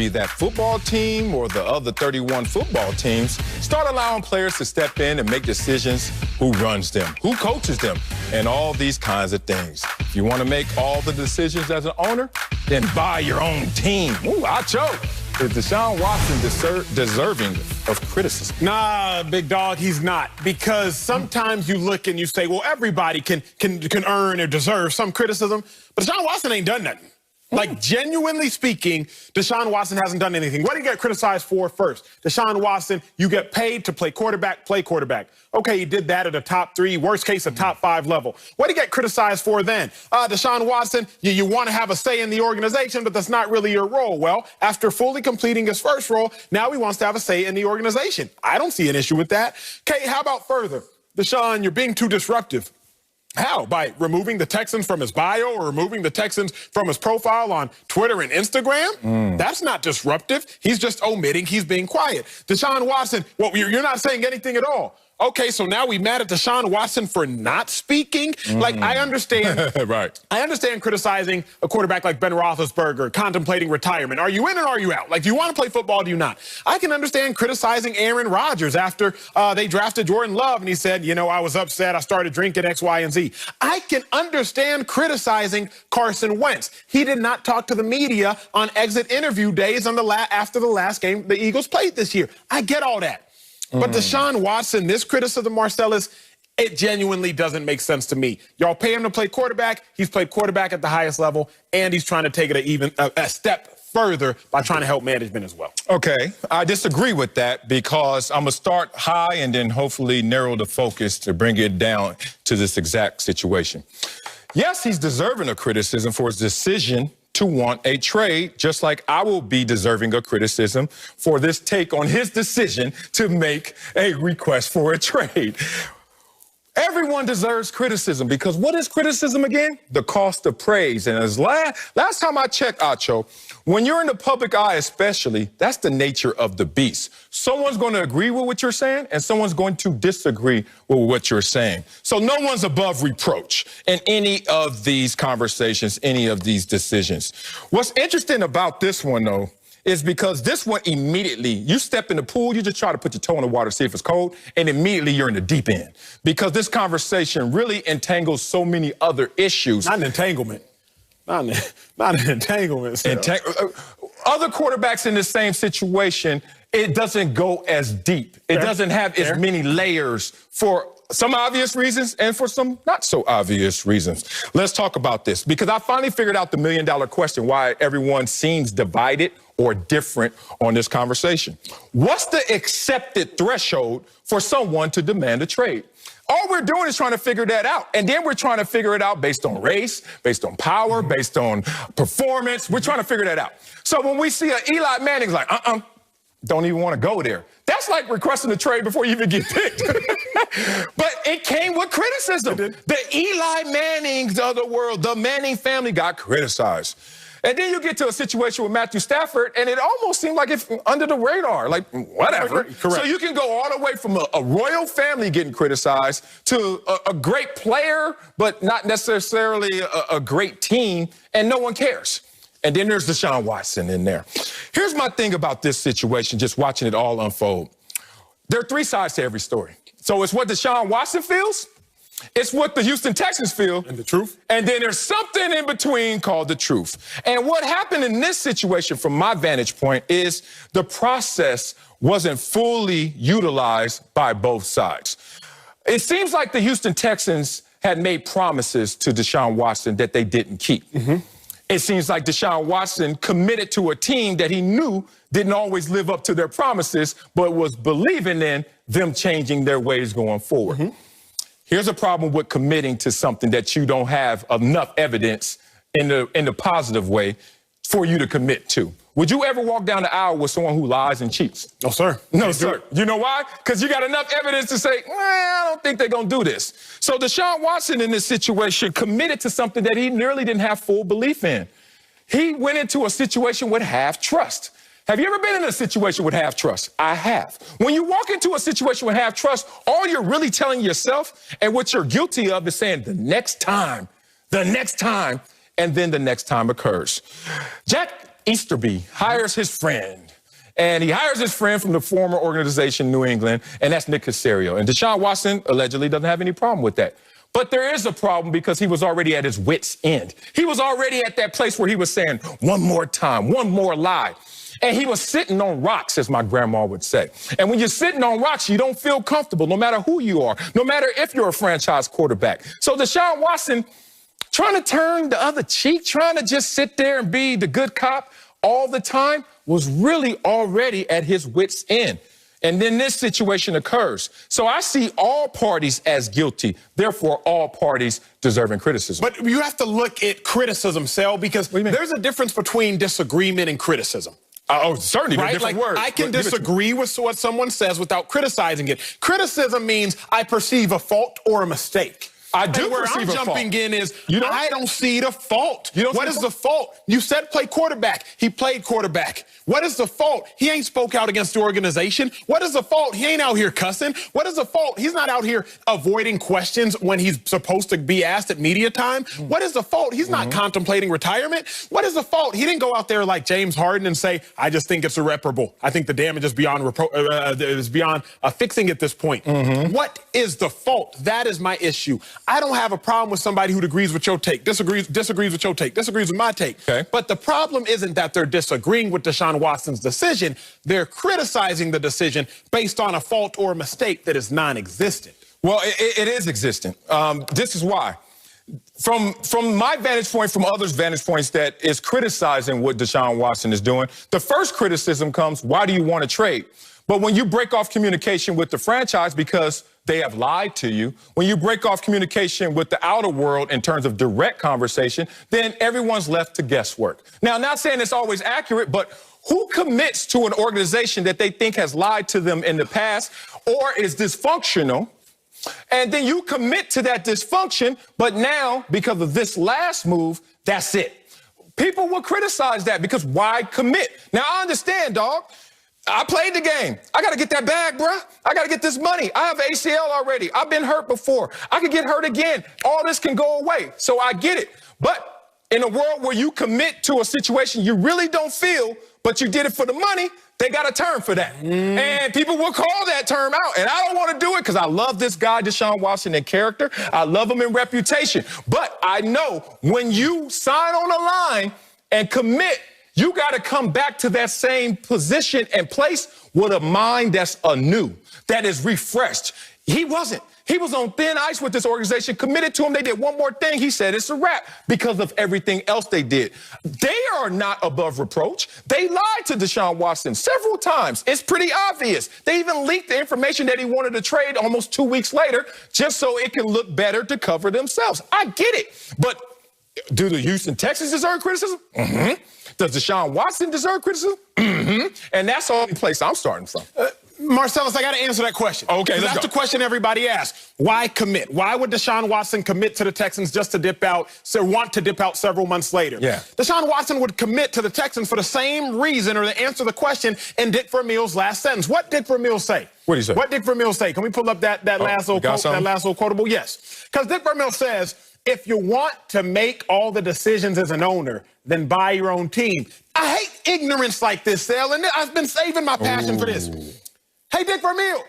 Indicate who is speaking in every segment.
Speaker 1: that football team or the other 31 football teams start allowing players to step in and make decisions, who runs them, who coaches them, and all these kinds of things. If you want to make all the decisions as an owner, then buy your own team. Ooh, I choke. Is Deshaun Watson deserving of criticism?
Speaker 2: Nah, big dog, he's not. Because sometimes you look and you say, well, everybody can earn or deserve some criticism, but Deshaun Watson ain't done nothing. Like, genuinely speaking, Deshaun Watson hasn't done anything. What did he get criticized for first? Deshaun Watson, you get paid to play quarterback, play quarterback. Okay, he did that at a top 3, worst case, a top 5 level. What did he get criticized for then? Deshaun Watson, you want to have a say in the organization, but that's not really your role. Well, after fully completing his first role, now he wants to have a say in the organization. I don't see an issue with that. Okay, how about further? Deshaun, you're being too disruptive. How? By removing the Texans from his bio or removing the Texans from his profile on Twitter and Instagram? That's not disruptive. He's just omitting. He's being quiet. Deshaun Watson, well, you're not saying anything at all. Okay, so now we mad at Deshaun Watson for not speaking? Like, I understand.
Speaker 1: Right.
Speaker 2: I understand criticizing a quarterback like Ben Roethlisberger, contemplating retirement. Are you in or are you out? Like, do you want to play football or do you not? I can understand criticizing Aaron Rodgers after they drafted Jordan Love and he said, you know, I was upset, I started drinking X, Y, and Z. I can understand criticizing Carson Wentz. He did not talk to the media on exit interview days on after the last game the Eagles played this year. I get all that. But Deshaun Watson, this criticism, Marcellus, it genuinely doesn't make sense to me. Y'all pay him to play quarterback. He's played quarterback at the highest level, and he's trying to take it a step further by trying to help management as well.
Speaker 1: Okay, I disagree with that because I'm going to start high and then hopefully narrow the focus to bring it down to this exact situation. Yes, he's deserving of criticism for his decision to want a trade, just like I will be deserving of criticism for this take on his decision to make a request for a trade. Everyone deserves criticism because what is criticism again? The cost of praise. And as last time I checked, Acho, when you're in the public eye especially, that's the nature of the beast. Someone's going to agree with what you're saying and someone's going to disagree with what you're saying. So no one's above reproach in any of these conversations, any of these decisions. What's interesting about this one, though, is because this one immediately, you step in the pool, you just try to put your toe in the water, see if it's cold, and immediately you're in the deep end. Because this conversation really entangles so many other issues.
Speaker 2: Not an entanglement. Not an entanglement.
Speaker 1: Other quarterbacks in the same situation, it doesn't go as deep. It doesn't have as many layers for some obvious reasons and for some not so obvious reasons. Let's talk about this because I finally figured out the million-dollar question, why everyone seems divided or different on this conversation. What's the accepted threshold for someone to demand a trade? All we're doing is trying to figure that out. And then we're trying to figure it out based on race, based on power, based on performance. We're trying to figure that out. So when we see an Eli Manning's like, don't even want to go there. That's like requesting a trade before you even get picked. But it came with criticism. The Eli Mannings of the world, the Manning family got criticized. And then you get to a situation with Matthew Stafford, and it almost seemed like it's under the radar, like whatever. Correct. So you can go all the way from a royal family getting criticized to a great player, but not necessarily a great team, and no one cares. And then there's Deshaun Watson in there. Here's my thing about this situation, just watching it all unfold. There are 3 sides to every story. So it's what Deshaun Watson feels, it's what the Houston Texans feel.
Speaker 2: And the truth.
Speaker 1: And then there's something in between called the truth. And what happened in this situation from my vantage point is the process wasn't fully utilized by both sides. It seems like the Houston Texans had made promises to Deshaun Watson that they didn't keep. It seems like Deshaun Watson committed to a team that he knew didn't always live up to their promises, but was believing in them changing their ways going forward. Here's a problem with committing to something that you don't have enough evidence in the positive way for you to commit to. Would you ever walk down the aisle with someone who lies and cheats?
Speaker 2: No, sir.
Speaker 1: No, sir. You know why? Because you got enough evidence to say, well, I don't think they're going to do this. So Deshaun Watson in this situation committed to something that he nearly didn't have full belief in. He went into a situation with half trust. Have you ever been in a situation with half trust? I have. When you walk into a situation with half trust, all you're really telling yourself and what you're guilty of is saying the next time, and then the next time occurs. Jack Easterby hires his friend. And he hires his friend from the former organization, New England, and that's Nick Caserio. And Deshaun Watson allegedly doesn't have any problem with that. But there is a problem because he was already at his wit's end. He was already at that place where he was saying, one more time, one more lie. And he was sitting on rocks, as my grandma would say. And when you're sitting on rocks, you don't feel comfortable, no matter who you are, no matter if you're a franchise quarterback. So Deshaun Watson trying to turn the other cheek, trying to just sit there and be the good cop all the time, was really already at his wit's end. And then this situation occurs. So I see all parties as guilty. Therefore, all parties deserving criticism.
Speaker 2: But you have to look at criticism, Sel, because there's a difference between disagreement and criticism.
Speaker 1: Oh, certainly,
Speaker 2: right?
Speaker 1: Different
Speaker 2: like,
Speaker 1: words.
Speaker 2: I can disagree with what someone says without criticizing it. Criticism means I perceive a fault or a mistake.
Speaker 1: I do
Speaker 2: and where
Speaker 1: perceive
Speaker 2: I'm
Speaker 1: a fault.
Speaker 2: jumping in is I don't see the fault. What is the fault? You said play quarterback. He played quarterback. What is the fault? He ain't spoke out against the organization. What is the fault? He ain't out here cussing. What is the fault? He's not out here avoiding questions when he's supposed to be asked at media time. What is the fault? He's not contemplating retirement. What is the fault? He didn't go out there like James Harden and say, I just think it's irreparable. I think the damage is beyond fixing at this point. What is the fault? That is my issue. I don't have a problem with somebody who agrees with your take, disagrees with your take, disagrees with my take.
Speaker 1: Okay.
Speaker 2: But the problem isn't that they're disagreeing with Deshaun Watson's decision. They're criticizing the decision based on a fault or a mistake that is non-existent.
Speaker 1: Well, it is existent. This is why. From my vantage point, from others' vantage points that is criticizing what Deshaun Watson is doing, the first criticism comes, why do you want to trade? But when you break off communication with the franchise because they have lied to you, when you break off communication with the outer world in terms of direct conversation, then everyone's left to guesswork. Now, I'm not saying it's always accurate, but who commits to an organization that they think has lied to them in the past or is dysfunctional? And then you commit to that dysfunction, but now, because of this last move, that's it. People will criticize that because why commit? Now, I understand, dog. I played the game. I got to get that bag, bruh. I got to get this money. I have ACL already. I've been hurt before. I could get hurt again. All this can go away. So I get it. But in a world where you commit to a situation you really don't feel, but you did it for the money, they got a term for that. And people will call that term out. And I don't want to do it because I love this guy, Deshaun Watson, in character. I love him in reputation. But I know when you sign on a line and commit, you got to come back to that same position and place with a mind that's anew, that is refreshed. He wasn't. He was on thin ice with this organization, committed to him. They did one more thing. He said it's a wrap because of everything else they did. They are not above reproach. They lied to Deshaun Watson several times. It's pretty obvious. They even leaked the information that he wanted to trade almost 2 weeks later just so it can look better to cover themselves. I get it. But do the Houston Texans deserve criticism? Does Deshaun Watson deserve criticism? And that's the only place I'm starting from.
Speaker 2: Marcellus, I got to answer that question.
Speaker 1: Okay, let's
Speaker 2: that's
Speaker 1: go.
Speaker 2: the question everybody asks. Why commit? Why would Deshaun Watson commit to the Texans just to dip out, want to dip out several months later?
Speaker 1: Yeah.
Speaker 2: Deshaun Watson would commit to the Texans for the same reason or to answer the question in Dick Vermeil's last sentence. What did Vermeil say?
Speaker 1: What did he say?
Speaker 2: What did Vermeil say? Can we pull up that last little quotable? Yes. Because Dick Vermeil says, if you want to make all the decisions as an owner, then buy your own team. I hate ignorance like this, Sal, and I've been saving my passion for this. Hey, Dick Vermeil,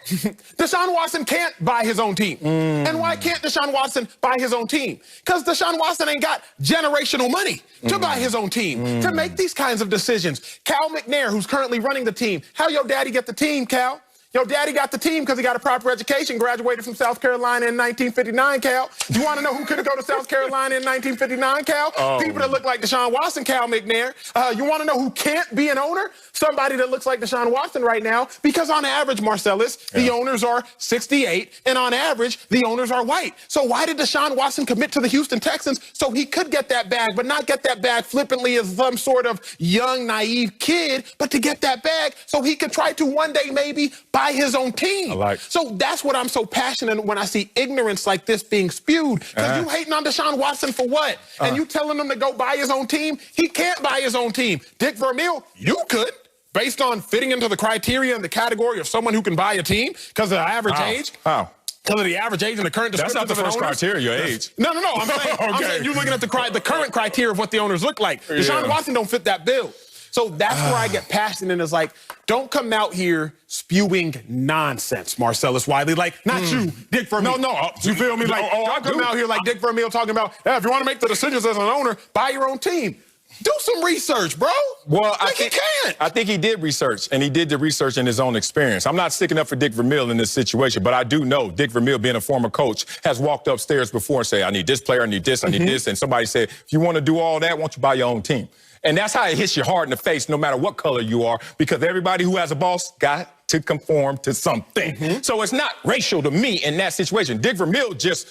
Speaker 2: Deshaun Watson can't buy his own team. And why can't Deshaun Watson buy his own team? Because Deshaun Watson ain't got generational money to buy his own team, to make these kinds of decisions. Cal McNair, who's currently running the team. How your daddy get the team, Cal? Your daddy got the team because he got a proper education, graduated from South Carolina in 1959, Cal. You want to know who could go to South Carolina in 1959, Cal? People that look like Deshaun Watson, Cal McNair. You want to know who can't be an owner? Somebody that looks like Deshaun Watson right now, because on average, Marcellus, the owners are 68, and on average, the owners are white. So why did Deshaun Watson commit to the Houston Texans? So he could get that bag, but not get that bag flippantly as some sort of young, naive kid, but to get that bag so he could try to one day maybe buy his own team. So that's what I'm so passionate when I see ignorance like this being spewed. Because you hating on Deshaun Watson for what? And you telling him to go buy his own team? He can't buy his own team. Dick Vermeil, you could. Based on fitting into the criteria and the category of someone who can buy a team because of the average age. Because of the average age and the current description.
Speaker 1: That's not the first criteria, age.
Speaker 2: No. I'm saying, I'm saying you're looking at the current criteria of what the owners look like. Deshaun Watson don't fit that bill. So that's where I get passionate and it's like, don't come out here spewing nonsense, Marcellus Wiley. Like, not you, Dick Vermeil.
Speaker 1: No.
Speaker 2: You feel me? Like, don't come out here like Dick Vermeil talking about, if you want to make the decisions as an owner, buy your own team. Do some research, bro.
Speaker 1: Well,
Speaker 2: I think
Speaker 1: he did research, and he did the research in his own experience. I'm not sticking up for Dick Vermeil in this situation, but I do know Dick Vermeil, being a former coach, has walked upstairs before and said, I need this player, I need this, I need this. And somebody said, if you want to do all that, why don't you buy your own team? And that's how it hits you hard in the face, no matter what color you are, because everybody who has a boss got to conform to something. So it's not racial to me in that situation. Dick Vermeil just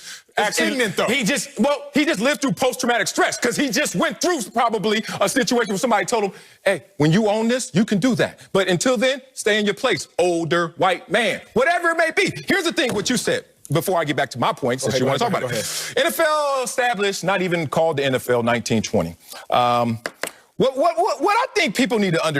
Speaker 2: ignorant, though.
Speaker 1: he just lived through post-traumatic stress because he just went through probably a situation where somebody told him, hey, when you own this, you can do that. But until then, stay in your place, older white man, whatever it may be. Here's the thing, what you said. Before I get back to my point, since you want to talk about it. NFL established, not even called the NFL 1920. What I think people need to understand